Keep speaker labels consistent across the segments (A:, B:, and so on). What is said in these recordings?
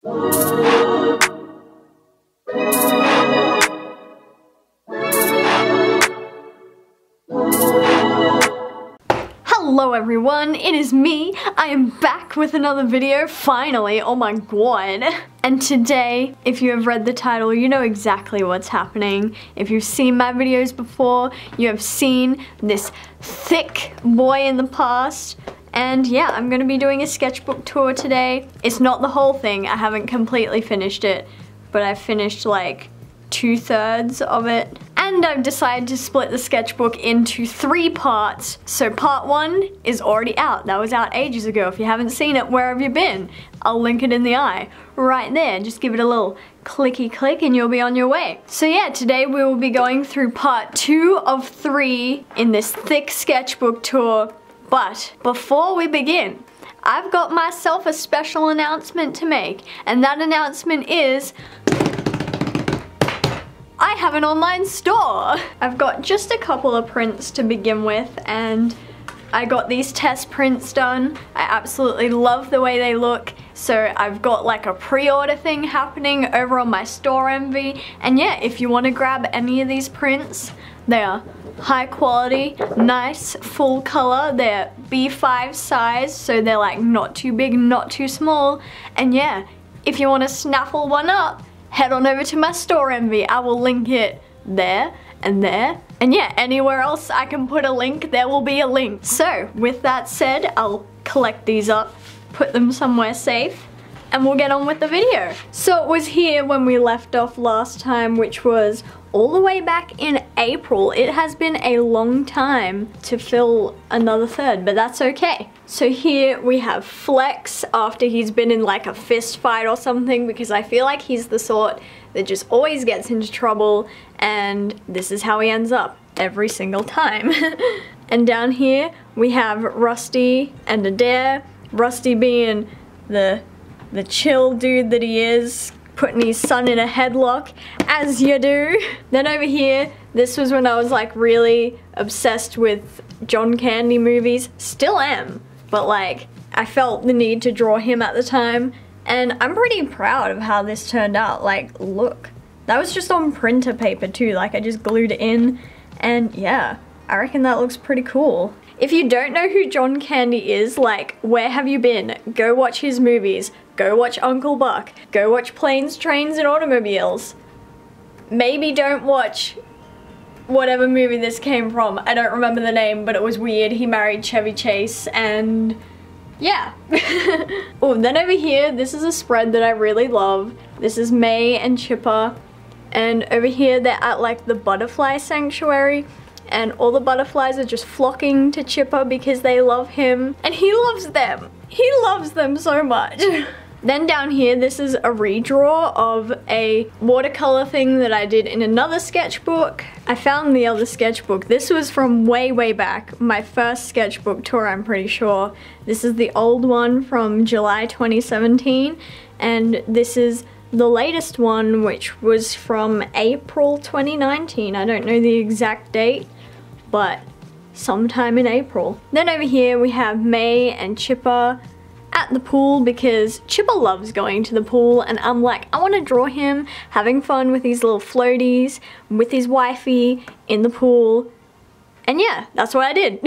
A: Hello everyone, it is me. I am back with another video, finally, oh my god. And today, if you have read the title, you know exactly what's happening. If you've seen my videos before, you have seen this thick boy in the past. And yeah, I'm gonna be doing a sketchbook tour today. It's not the whole thing, I haven't completely finished it, but I've finished like 2/3 of it. And I've decided to split the sketchbook into 3 parts. So part 1 is already out. That was out ages ago. If you haven't seen it, where have you been? I'll link it in the eye. Right there. Just give it a little clicky click and you'll be on your way. So yeah, today we will be going through part 2 of 3 in this thick sketchbook tour. But before we begin, I've got myself a special announcement to make. And that announcement is, I have an online store! I've got just a couple of prints to begin with, and I got these test prints done. I absolutely love the way they look, so I've got like a pre-order thing happening over on my store envy. And yeah, if you want to grab any of these prints, they are high quality, nice, full color. They're B5 size, so they're like not too big, not too small. And yeah, if you want to snaffle one up, head on over to my store envy. I will link it there and there. And yeah, anywhere else I can put a link, there will be a link. So with that said, I'll collect these up, put them somewhere safe, and we'll get on with the video. So it was here when we left off last time, which was all the way back in April. It has been a long time to fill another third, but that's okay. So here we have Flex after he's been in like a fist fight or something, because I feel like he's the sort that just always gets into trouble, and this is how he ends up every single time. And down here we have Rusty and Adair. Rusty being the chill dude that he is, putting his son in a headlock, as you do. Then over here, this was when I was like really obsessed with John Candy movies. Still am, but like I felt the need to draw him at the time, and I'm pretty proud of how this turned out. Like, look, that was just on printer paper too, like I just glued it in, and yeah, I reckon that looks pretty cool. If you don't know who John Candy is, like, where have you been? Go watch his movies. Go watch Uncle Buck. Go watch Planes, Trains, and Automobiles. Maybe don't watch whatever movie this came from. I don't remember the name, but it was weird. He married Chevy Chase, and yeah. Oh, then over here, this is a spread that I really love. This is May and Chipper. And over here, they're at like the butterfly sanctuary. And all the butterflies are just flocking to Chipper because they love him. And he loves them. He loves them so much. Then down here, this is a redraw of a watercolor thing that I did in another sketchbook. I found the other sketchbook. This was from way, way back. My first sketchbook tour, I'm pretty sure. This is the old one from July 2017. And this is the latest one, which was from April 2019. I don't know the exact date, but sometime in April. Then over here we have May and Chipper at the pool, because Chipper loves going to the pool, and I'm like, I want to draw him having fun with these little floaties with his wifey in the pool. And yeah, that's what I did.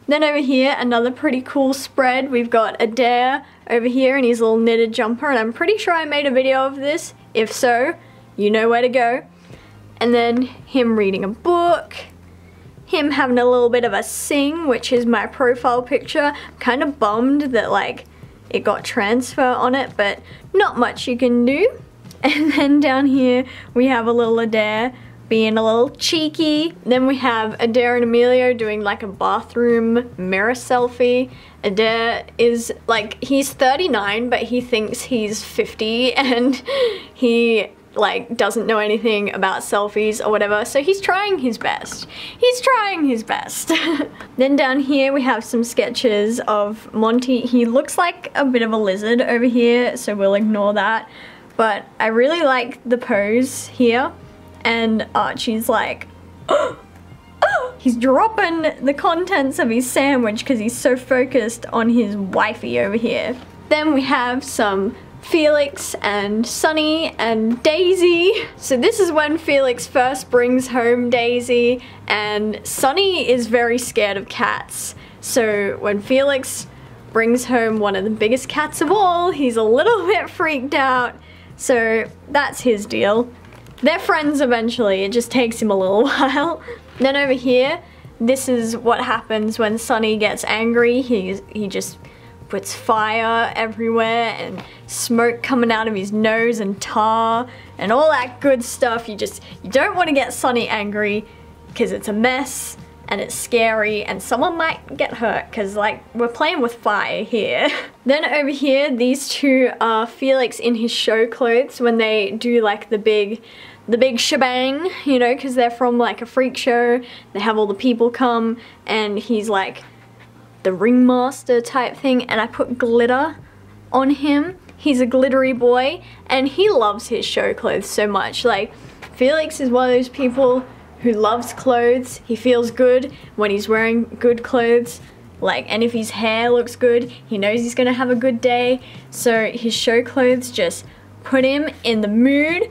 A: Then over here, another pretty cool spread. We've got Adair over here in his little knitted jumper, and I'm pretty sure I made a video of this. If so, you know where to go. And then him reading a book. Him having a little bit of a sing, which is my profile picture. I'm kind of bummed that like it got transfer on it, but not much you can do. And then down here we have a little Adair being a little cheeky. Then we have Adair and Emilio doing like a bathroom mirror selfie. Adair is like, he's 39, but he thinks he's 50, and he like doesn't know anything about selfies or whatever, so he's trying his best. He's trying his best. Then down here we have some sketches of Monty. He looks like a bit of a lizard over here, so we'll ignore that. But I really like the pose here, and Archie's like, oh, oh! He's dropping the contents of his sandwich because he's so focused on his wifey over here. Then we have some Felix and Sonny and Daisy. So this is when Felix first brings home Daisy, and Sonny is very scared of cats. So when Felix brings home one of the biggest cats of all, he's a little bit freaked out. So that's his deal. They're friends eventually, it just takes him a little while. Then over here, this is what happens when Sonny gets angry. He just puts fire everywhere and smoke coming out of his nose and tar and all that good stuff. You don't want to get Sonny angry because it's a mess and it's scary and someone might get hurt because like we're playing with fire here. Then over here, these two are Felix in his show clothes when they do like the big shebang, you know, because they're from like a freak show. They have all the people come and he's like the ringmaster type thing, and I put glitter on him. He's a glittery boy and he loves his show clothes so much. Like Felix is one of those people who loves clothes. He feels good when he's wearing good clothes. Like, and if his hair looks good, he knows he's gonna have a good day. So his show clothes just put him in the mood,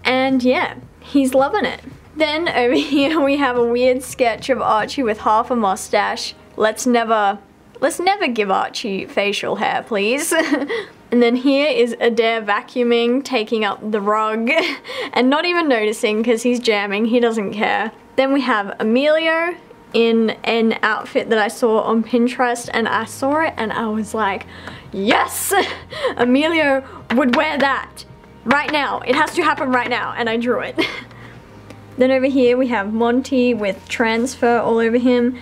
A: and yeah, he's loving it. Then over here we have a weird sketch of Archie with half a mustache. Let's never give Archie facial hair, please. And then here is Adair vacuuming, taking up the rug, and not even noticing because he's jamming, he doesn't care. Then we have Emilio in an outfit that I saw on Pinterest, and I saw it and I was like, yes! Emilio would wear that right now. It has to happen right now, and I drew it. Then over here we have Monty with transfer all over him.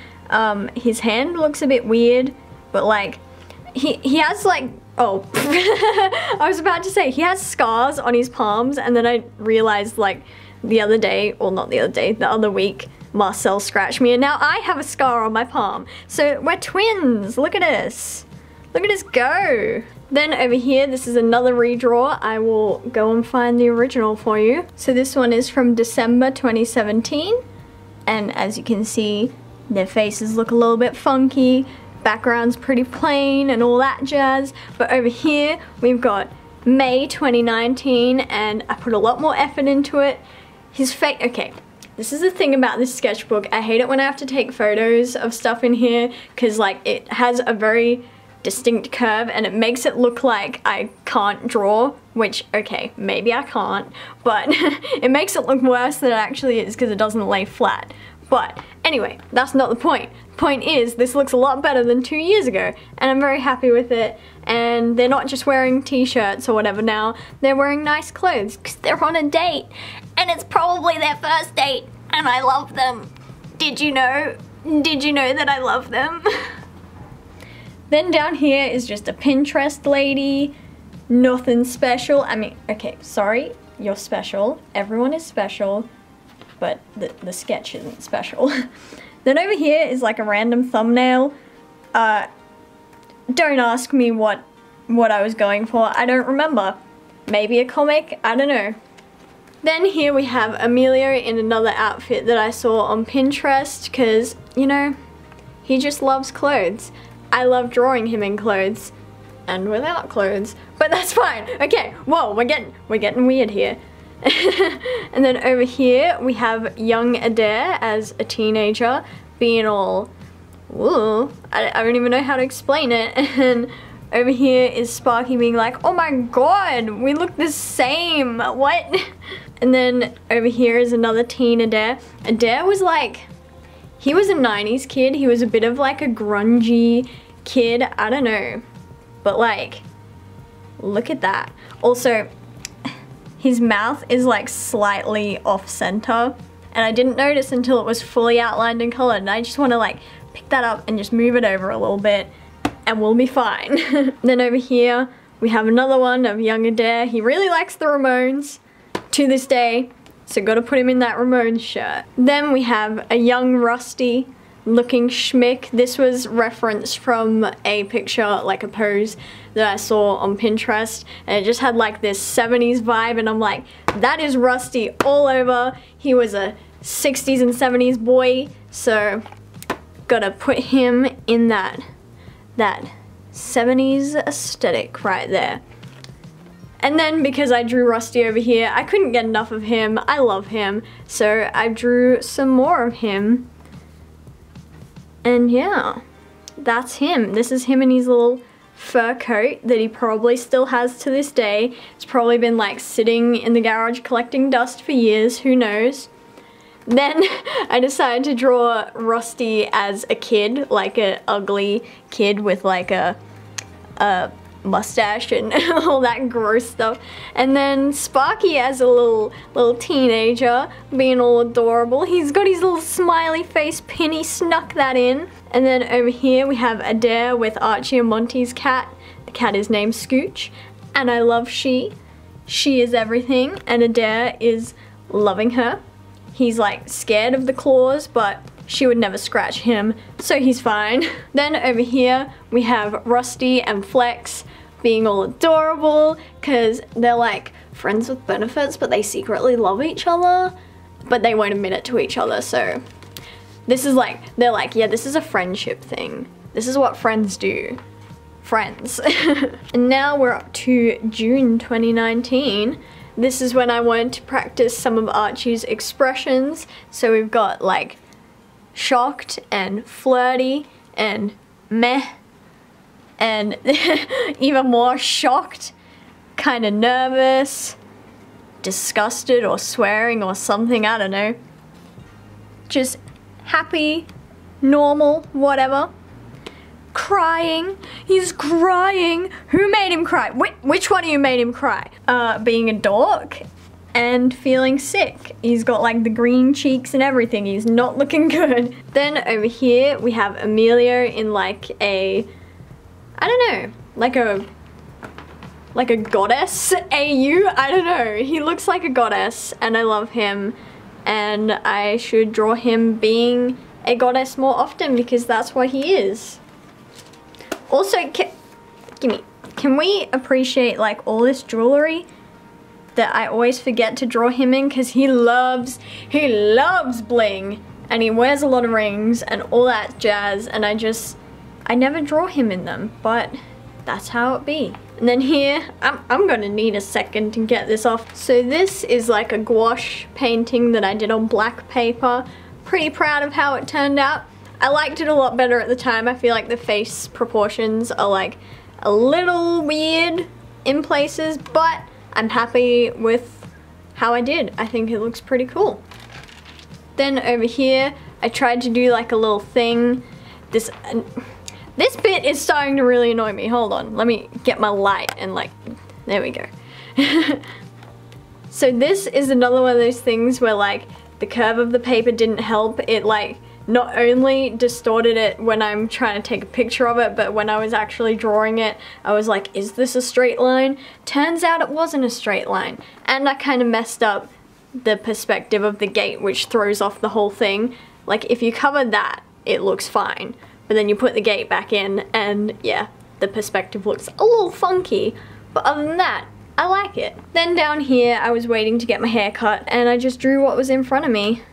A: His hand looks a bit weird, but like, he has like, oh, I was about to say, he has scars on his palms, and then I realized like the other day, or not the other day, the other week, Marcel scratched me, and now I have a scar on my palm. So we're twins, look at us. Look at us go. Then over here, this is another redraw. I will go and find the original for you. So this one is from December 2017, and as you can see, their faces look a little bit funky, background's pretty plain and all that jazz. But over here, we've got May 2019, and I put a lot more effort into it. His face, okay, this is the thing about this sketchbook. I hate it when I have to take photos of stuff in here, because like it has a very distinct curve and it makes it look like I can't draw, which, okay, maybe I can't, but it makes it look worse than it actually is because it doesn't lay flat. But anyway, that's not the point. Point is, this looks a lot better than 2 years ago, and I'm very happy with it. And they're not just wearing t-shirts or whatever now, they're wearing nice clothes because they're on a date, and it's probably their first date, and I love them. Did you know? Did you know that I love them? Then down here is just a Pinterest lady, nothing special. I mean, okay, sorry, you're special, everyone is special, but the sketch isn't special. Then over here is like a random thumbnail. Don't ask me what I was going for, I don't remember. Maybe a comic, I don't know. Then here we have Emilio in another outfit that I saw on Pinterest, because, you know, he just loves clothes. I love drawing him in clothes, and without clothes, but that's fine. Okay, whoa, we're getting weird here. And then over here we have young Adair as a teenager being all, ooh, I don't even know how to explain it. And over here is Sparky being like, oh my god, we look the same, what? And then over here is another teen Adair. Adair was like, he was a 90s kid, he was a bit of like a grungy kid, I don't know. But like, look at that. Also, his mouth is like slightly off center, and I didn't notice until it was fully outlined and colored, and I just want to like pick that up and just move it over a little bit and we'll be fine. Then over here we have another one of young Adair. He really likes the Ramones to this day, so gotta put him in that Ramones shirt. Then we have a young Rusty looking schmick. This was referenced from a picture, like a pose that I saw on Pinterest, and it just had like this 70s vibe, and I'm like, that is Rusty all over. He was a 60s and 70s boy, so gotta put him in that 70s aesthetic right there. And then because I drew Rusty over here, I couldn't get enough of him. I love him. So I drew some more of him. And yeah, that's him. This is him in his little fur coat that he probably still has to this day. It's probably been like sitting in the garage collecting dust for years, who knows. Then I decided to draw Rusty as a kid, like an ugly kid with like a mustache and all that gross stuff. And then Sparky as a little teenager, being all adorable. He's got his little smiley face pin, he snuck that in. And then over here we have Adair with Archie and Monty's cat. The cat is named Scooch, and I love she. She is everything, and Adair is loving her. He's like scared of the claws, but she would never scratch him, so he's fine. Then over here we have Rusty and Flex being all adorable because they're like friends with benefits, but they secretly love each other, but they won't admit it to each other. So this is like, they're like, yeah, this is a friendship thing. This is what friends do. Friends. And now we're up to June 2019. This is when I wanted to practice some of Archie's expressions. So we've got like shocked and flirty and meh and even more shocked, kind of nervous, disgusted or swearing or something, I don't know. Just happy, normal, whatever. Crying. He's crying. Who made him cry? Which one of you made him cry? Being a dork and feeling sick. He's got like the green cheeks and everything. He's not looking good. Then over here we have Emilio in like a, I don't know, like a goddess AU? I don't know. He looks like a goddess and I love him, and I should draw him being a goddess more often because that's what he is. Also, can we appreciate like all this jewelry that I always forget to draw him in, because he loves bling and he wears a lot of rings and all that jazz, and I never draw him in them, but that's how it be. And then here, I'm gonna need a second to get this off. So this is like a gouache painting that I did on black paper. Pretty proud of how it turned out. I liked it a lot better at the time. I feel like the face proportions are like a little weird in places, but I'm happy with how I did. I think it looks pretty cool. Then over here, I tried to do like a little thing. This bit is starting to really annoy me. Hold on, let me get my light and like, there we go. So this is another one of those things where like the curve of the paper didn't help. It like not only distorted it when I'm trying to take a picture of it, but when I was actually drawing it, I was like, is this a straight line? Turns out it wasn't a straight line. And I kind of messed up the perspective of the gate, which throws off the whole thing. Like if you cover that, it looks fine. But then you put the gate back in and yeah, the perspective looks a little funky. But other than that, I like it. Then down here, I was waiting to get my hair cut and I just drew what was in front of me.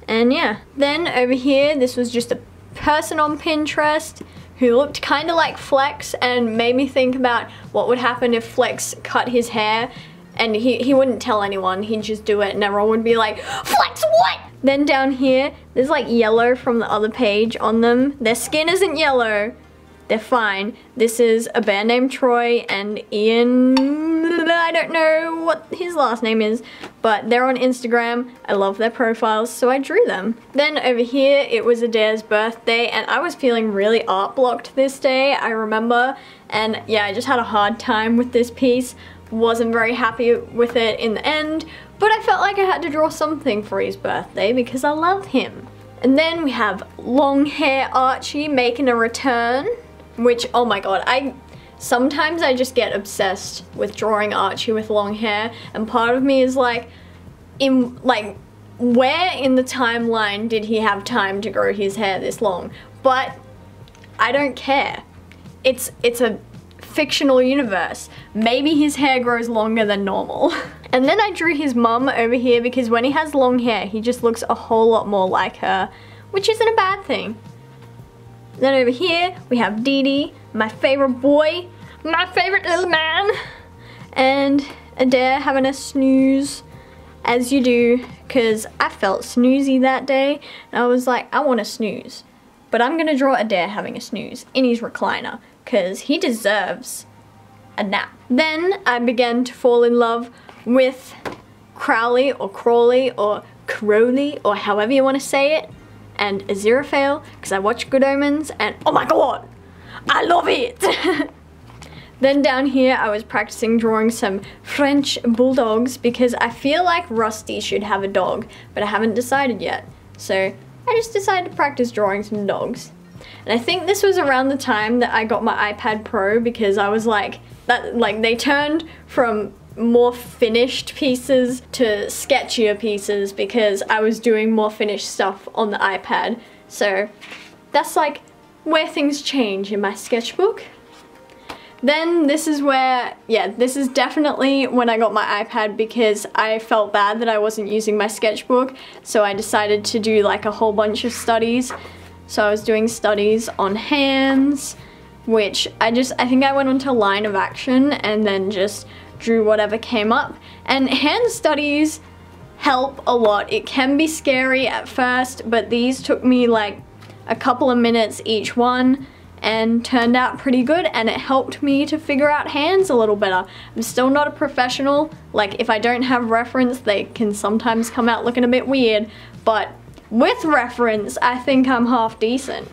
A: And yeah, then over here, this was just a person on Pinterest who looked kind of like Flex and made me think about what would happen if Flex cut his hair, and he wouldn't tell anyone, he'd just do it and everyone would be like, Flex what? Then down here, there's like yellow from the other page on them. Their skin isn't yellow, they're fine. This is a bear named Troy and Ian, I don't know what his last name is, but they're on Instagram. I love their profiles, so I drew them. Then over here, it was Adair's birthday, and I was feeling really art blocked this day, I remember. And yeah, I just had a hard time with this piece. Wasn't very happy with it in the end, but I felt like I had to draw something for his birthday because I love him. And then we have long hair Archie making a return, which, oh my god, sometimes I just get obsessed with drawing Archie with long hair, and part of me is like, where in the timeline did he have time to grow his hair this long? But I don't care. It's a fictional universe. Maybe his hair grows longer than normal. And then I drew his mum over here because when he has long hair, he just looks a whole lot more like her, which isn't a bad thing. Then over here, we have Dee Dee, my favorite boy, my favorite little man. And Adair having a snooze, as you do, because I felt snoozy that day, and I was like, I want to snooze. But I'm going to draw Adair having a snooze in his recliner, because he deserves a nap. Then I began to fall in love with Crowley or Crawley or Crowley or however you want to say it, and Aziraphale, because I watched Good Omens, and oh my god, I love it! Then down here I was practicing drawing some French bulldogs because I feel like Rusty should have a dog, but I haven't decided yet. So I just decided to practice drawing some dogs. And I think this was around the time that I got my iPad Pro, because I was like, they turned from more finished pieces to sketchier pieces because I was doing more finished stuff on the iPad. So that's like where things change in my sketchbook. Then this is where, yeah, this is definitely when I got my iPad, because I felt bad that I wasn't using my sketchbook, so I decided to do like a whole bunch of studies. So I was doing studies on hands, which I think I went onto line of action and then just drew whatever came up. And hand studies help a lot. It can be scary at first, but these took me like a couple of minutes each one and turned out pretty good, and it helped me to figure out hands a little better. I'm still not a professional. Like, if I don't have reference, they can sometimes come out looking a bit weird, but with reference, I think I'm half decent.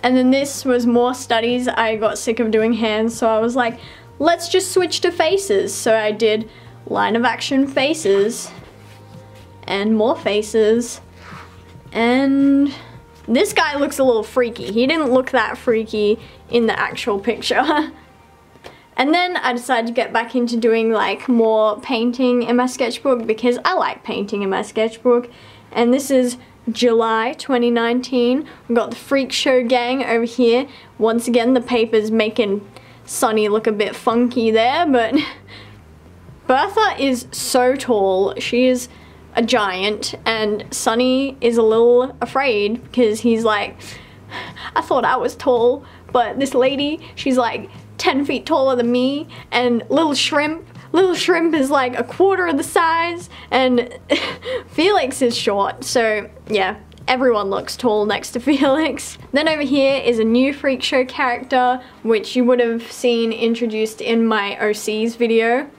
A: And then this was more studies. I got sick of doing hands, so I was like, let's just switch to faces. So I did line of action faces and more faces, and this guy looks a little freaky. He didn't look that freaky in the actual picture. And then I decided to get back into doing like more painting in my sketchbook, because I like painting in my sketchbook. And this is July 2019. We've got the Freakshow Gang over here. Once again, the paper's making Sonny look a bit funky there, but Bertha is so tall. She is a giant, and Sonny is a little afraid because he's like, I thought I was tall, but this lady, she's like 10 feet taller than me, and little shrimp is like a quarter of the size, and Felix is short, so yeah, everyone looks tall next to Felix. Then over here is a new Freakshow character, which you would have seen introduced in my OCs video.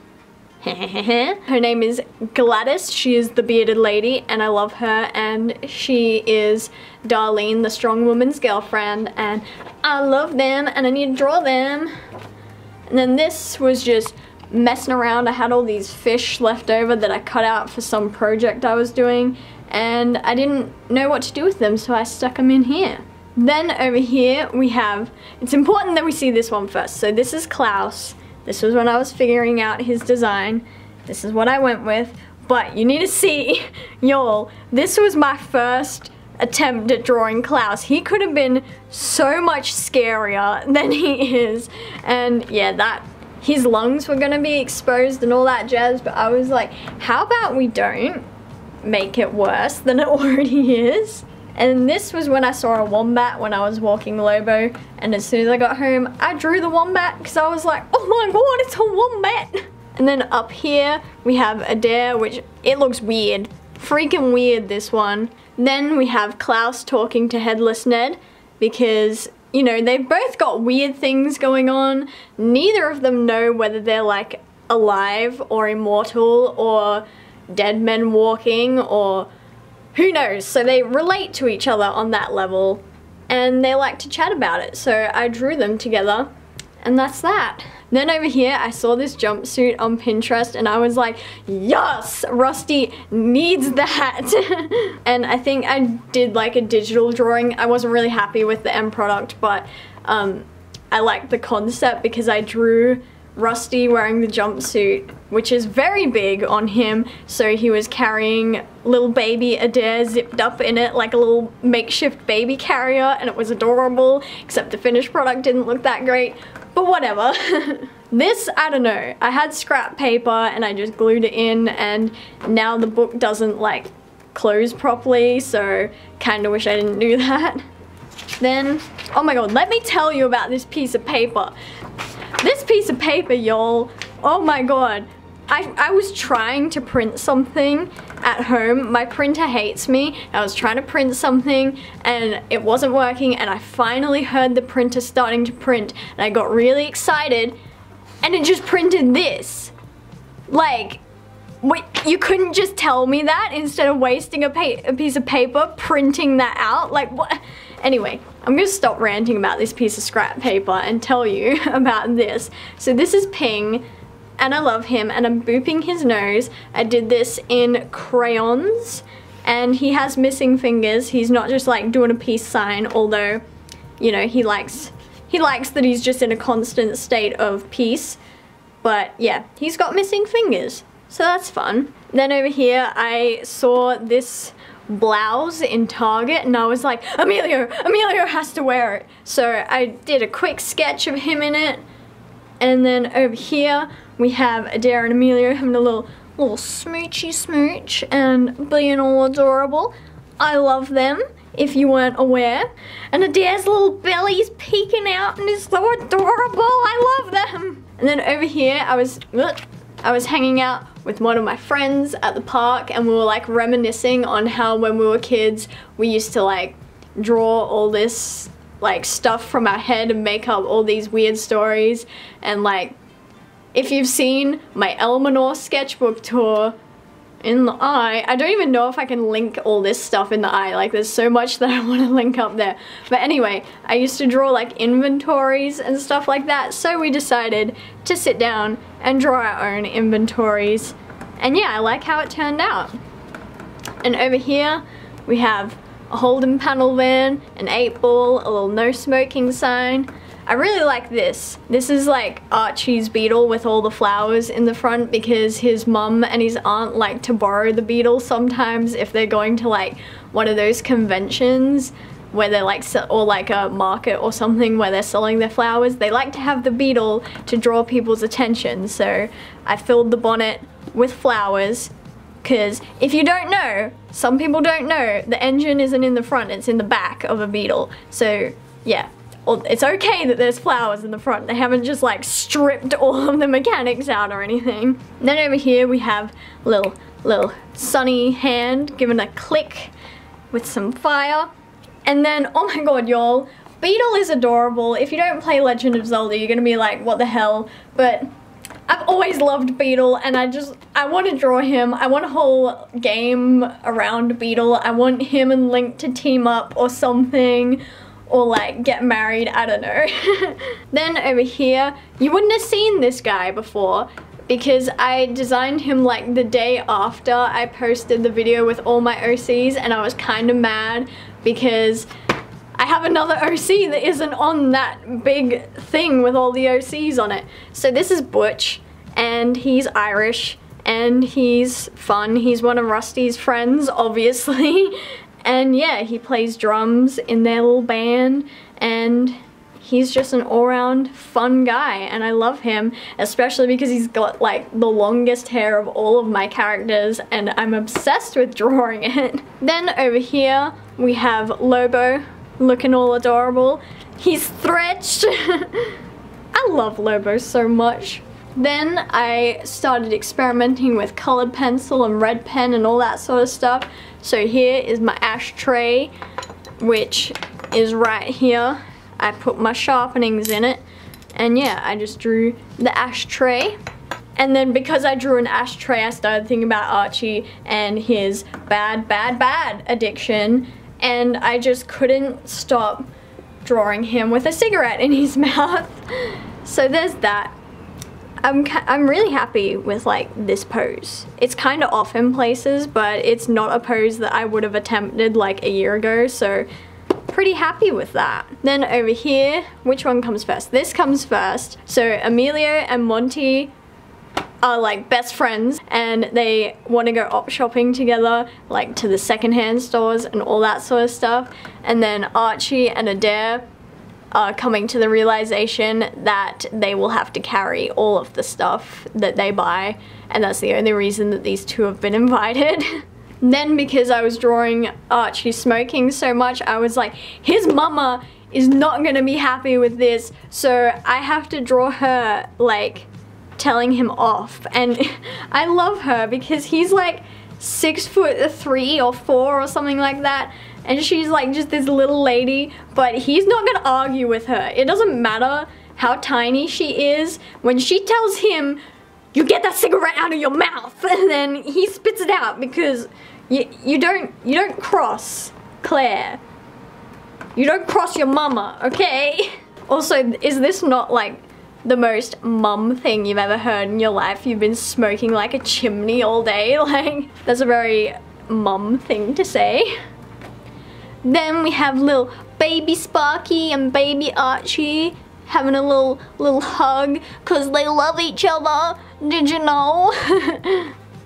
A: Her name is Gladys. She is the bearded lady, and I love her, and she is Darlene, the strong woman's girlfriend, and I love them, and I need to draw them. And then this was just messing around. I had all these fish left over that I cut out for some project I was doing, and I didn't know what to do with them, so I stuck them in here. Then over here we have, it's important that we see this one first. So this is Klaus. This was when I was figuring out his design. This is what I went with, but you need to see, y'all, this was my first attempt at drawing Klaus. He could have been so much scarier than he is, and yeah, his lungs were gonna be exposed and all that jazz, but I was like, how about we don't make it worse than it already is? And this was when I saw a wombat when I was walking Lobo, and as soon as I got home, I drew the wombat because I was like, oh my god, it's a wombat! And then up here, we have Adair, which it looks weird. Freaking weird, this one. Then we have Klaus talking to Headless Ned, because, you know, they've both got weird things going on. Neither of them know whether they're like alive or immortal or dead men walking or who knows. So they relate to each other on that level, and they like to chat about it. So I drew them together, and that's that. Then over here, I saw this jumpsuit on Pinterest, and I was like, yes, Rusty needs that. And I think I did like a digital drawing. I wasn't really happy with the end product, but I liked the concept because I drew Rusty wearing the jumpsuit, which is very big on him, so he was carrying little baby Adair zipped up in it like a little makeshift baby carrier, and it was adorable, except the finished product didn't look that great, but whatever. This, I don't know, I had scrap paper and I just glued it in, and now the book doesn't like close properly, so kinda wish I didn't do that. Then, oh my god, let me tell you about this piece of paper. This piece of paper, y'all, Oh my god. I was trying to print something at home. My printer hates me. I was trying to print something and it wasn't working, and I finally heard the printer starting to print and I got really excited and it just printed this. Like, wait, you couldn't just tell me that instead of wasting a piece of paper printing that out? Like, what? Anyway, I'm gonna stop ranting about this piece of scrap paper and tell you about this. So this is Ping, and I love him, and I'm booping his nose. I did this in crayons, and he has missing fingers. He's not just like doing a peace sign, although, you know, he likes that he's just in a constant state of peace. But yeah, he's got missing fingers, so that's fun. Then over here, I saw this blouse in Target and I was like, Emilio has to wear it. So I did a quick sketch of him in it. And then over here, we have Adair and Emilio having a little smoochy smooch and being all adorable. I love them, if you weren't aware. And Adair's little belly's peeking out and is so adorable. I love them. And then over here, I was hanging out with one of my friends at the park, and we were like reminiscing on how when we were kids, we used to like draw all this like stuff from our head and make up all these weird stories. And like, if you've seen my Eleanor sketchbook tour in the eye, I don't even know if I can link all this stuff in the eye. Like, there's so much that I want to link up there. But anyway, I used to draw like inventories and stuff like that, so we decided to sit down and draw our own inventories. And yeah, I like how it turned out. And over here we have a Holden panel van, an 8-ball, a little no smoking sign. I really like this. This is like Archie's beetle with all the flowers in the front, because his mum and his aunt like to borrow the beetle sometimes if they're going to like one of those conventions where they're like, or like a market or something where they're selling their flowers. They like to have the beetle to draw people's attention. So I filled the bonnet with flowers, because if you don't know, some people don't know, the engine isn't in the front, it's in the back of a beetle. So yeah, it's okay that there's flowers in the front. They haven't just like stripped all of the mechanics out or anything. And then over here we have little Sonny hand giving a click with some fire. And then, oh my god, y'all, Beetle is adorable. If you don't play Legend of Zelda, you're gonna be like, what the hell? But I've always loved Beetle, and I want to draw him. I want a whole game around Beetle. I want him and Link to team up or something, or like get married, I don't know. Then over here, you wouldn't have seen this guy before, because I designed him like the day after I posted the video with all my OCs, and I was kind of mad because I have another OC that isn't on that big thing with all the OCs on it. So this is Butch, and he's Irish, and he's fun. He's one of Rusty's friends, obviously. And yeah, he plays drums in their little band, and he's just an all-round fun guy, and I love him, especially because he's got like the longest hair of all of my characters, and I'm obsessed with drawing it. Then over here, we have Lobo, looking all adorable. He's stretched. I love Lobo so much. Then I started experimenting with colored pencil and red pen and all that sort of stuff. So here is my ashtray, which is right here. I put my sharpenings in it, and yeah, I just drew the ashtray. And then because I drew an ashtray, I started thinking about Archie and his bad addiction, and I just couldn't stop drawing him with a cigarette in his mouth. So there's that. I'm really happy with like this pose. It's kind of off in places, but it's not a pose that I would have attempted like a year ago, so pretty happy with that. Then over here, which one comes first? This comes first. So Emilio and Monty are like best friends, and they want to go op shopping together, like to the secondhand stores and all that sort of stuff. And then Archie and Adair are coming to the realization that they will have to carry all of the stuff that they buy, and that's the only reason that these two have been invited. Then because I was drawing Archie smoking so much, I was like, his mama is not gonna be happy with this, so I have to draw her like telling him off. And I love her because he's like 6'3" or 4" or something like that. And she's like just this little lady, but he's not gonna argue with her. It doesn't matter how tiny she is. When she tells him, you get that cigarette out of your mouth, and then he spits it out because you don't cross Claire. You don't cross your mama, okay? Also, is this not like the most mum thing you've ever heard in your life? You've been smoking like a chimney all day. Like, that's a very mum thing to say. Then we have little baby Sparky and baby Archie having a little hug because they love each other. Did you know?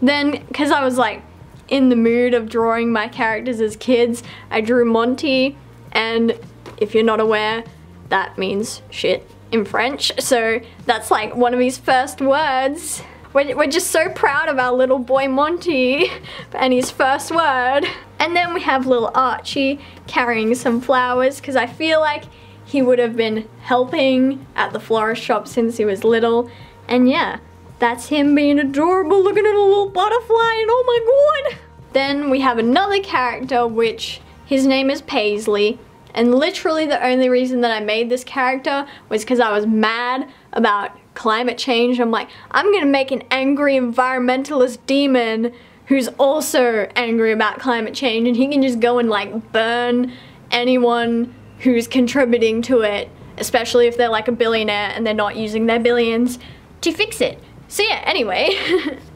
A: Then, because I was like in the mood of drawing my characters as kids, I drew Monty, and if you're not aware, that means shit in French. So that's like one of his first words. We're just so proud of our little boy Monty and his first word. And then we have little Archie carrying some flowers because I feel like he would have been helping at the florist shop since he was little. And yeah, that's him being adorable, looking at a little butterfly, and oh my god. Then we have another character, which his name is Paisley. And literally the only reason that I made this character was because I was mad about climate change. I'm like, I'm gonna make an angry environmentalist demon who's also angry about climate change, and he can just go and like burn anyone who's contributing to it, especially if they're like a billionaire and they're not using their billions to fix it. So yeah, anyway.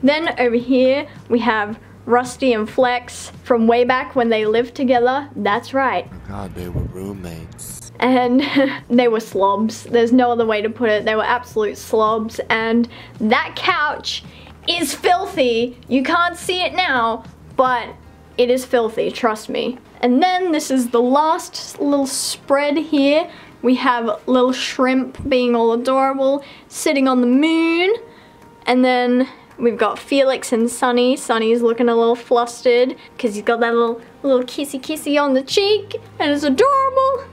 A: Then over here we have Rusty and Flex from way back when they lived together. That's right.
B: Oh God, they were roommates.
A: And they were slobs. There's no other way to put it. They were absolute slobs. And that couch is filthy. You can't see it now, but it is filthy, trust me. And then this is the last little spread here. We have little Shrimp being all adorable, sitting on the moon. And then we've got Felix and Sonny. Sonny's looking a little flustered because he's got that little kissy on the cheek, and it's adorable.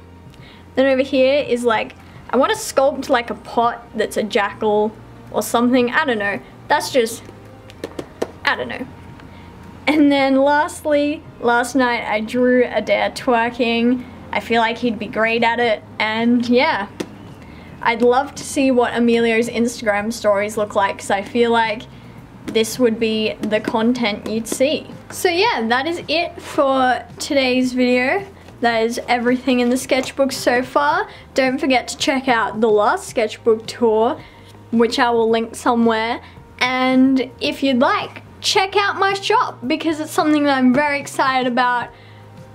A: Then over here is like, I want to sculpt like a pot that's a jackal or something. I don't know. That's just, I don't know. And then lastly, last night I drew Adair twerking. I feel like he'd be great at it, and yeah. I'd love to see what Emilio's Instagram stories look like because I feel like this would be the content you'd see. So yeah, that is it for today's video. That is everything in the sketchbook so far. Don't forget to check out the last sketchbook tour, which I will link somewhere. And if you'd like, check out my shop because it's something that I'm very excited about.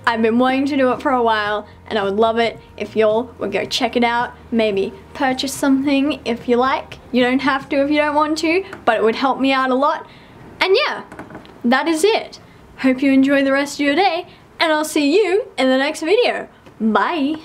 A: I've been wanting to do it for a while, and I would love it if y'all would go check it out. Maybe purchase something if you like. You don't have to if you don't want to, but it would help me out a lot. And yeah, that is it. Hope you enjoy the rest of your day, and I'll see you in the next video. Bye.